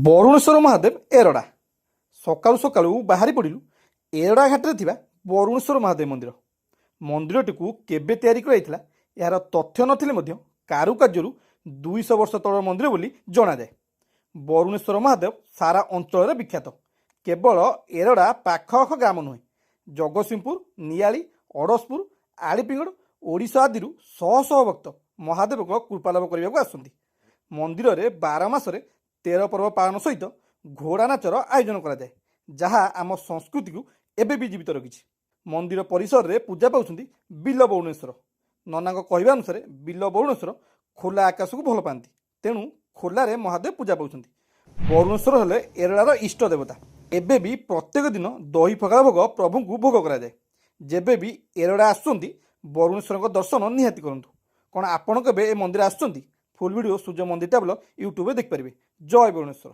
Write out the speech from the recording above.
ବରୁଣେଶ୍ୱର ମହାଦେବ ଏରଡ଼ା ସକାଳୁ ସକାଳୁ ବାହାରି ପଡ଼ିଲୁ ଏରଡ଼ା ଘାଟରେ ଥିବା ବରୁଣେଶ୍ୱର ମହାଦେବ ମନ୍ଦିର। ମନ୍ଦିରଟିକୁ କେବେ ତିଆରି କରାଯାଇଥିଲା ଏହାର ତଥ୍ୟ ନଥିଲେ ମଧ୍ୟ କାରୁକାର୍ଯ୍ୟରୁ 200 ବର୍ଷ ତଳର ମନ୍ଦିର ବୋଲି ଜଣାଯାଏ। ବରୁଣେଶ୍ୱର ମହାଦେବ ସାରା ଅଞ୍ଚଳରେ ବିଖ୍ୟାତ। କେବଳ ଏରଡ଼ା ପାଖଆଖ ଗ୍ରାମ ନୁହେଁ, ଜଗତସିଂହପୁର, ନିଆଳି, ଅଡ଼ଶପୁର, ଆଳିପିଙ୍ଗଡ଼, ଓଡ଼ିଶା ଆଦିରୁ ଶହ ଶହ ଭକ୍ତ ମହାଦେବଙ୍କ କୃପାଲାଭ କରିବାକୁ ଆସନ୍ତି। ମନ୍ଦିରରେ 12 ମାସରେ 13 ପର୍ବ ପାଳନ ସହିତ ଘୋଡ଼ା ନାଚର ଆୟୋଜନ କରାଯାଏ, ଯାହା ଆମ ସଂସ୍କୃତିକୁ ଏବେ ବି ଜୀବିତ ରଖିଛି। ମନ୍ଦିର ପରିସରରେ ପୂଜା ପାଉଛନ୍ତି ବିଲ ବରୁଣେଶ୍ୱର। ନନାଙ୍କ କହିବା ଅନୁସାରେ ବିଲ ବରୁଣେଶ୍ୱର ଖୋଲା ଆକାଶକୁ ଭଲ ପାଆନ୍ତି, ତେଣୁ ଖୋଲାରେ ମହାଦେବ ପୂଜା ପାଉଛନ୍ତି। ବରୁଣେଶ୍ୱର ହେଲେ ଏରଡ଼ାର ଇଷ୍ଟ ଦେବତା। ଏବେ ବି ପ୍ରତ୍ୟେକ ଦିନ ଦହି ପଖାଳ ଭୋଗ ପ୍ରଭୁଙ୍କୁ ଭୋଗ କରାଯାଏ। ଯେବେ ବି ଏରଡ଼ା ଆସୁଛନ୍ତି ବରୁଣେଶ୍ୱରଙ୍କ ଦର୍ଶନ ନିହାତି କରନ୍ତୁ। କ'ଣ ଆପଣ କେବେ ଏ ମନ୍ଦିର ଆସୁଛନ୍ତି? ଫୁଲ୍ ଭିଡ଼ିଓ ସୂର୍ଯ୍ୟ ମନ୍ଦିର ଟ୍ରାଭେଲର ୟୁଟ୍ୟୁବରେ ଦେଖିପାରିବେ। ଜୟ ବରୁଣେଶ୍ୱର।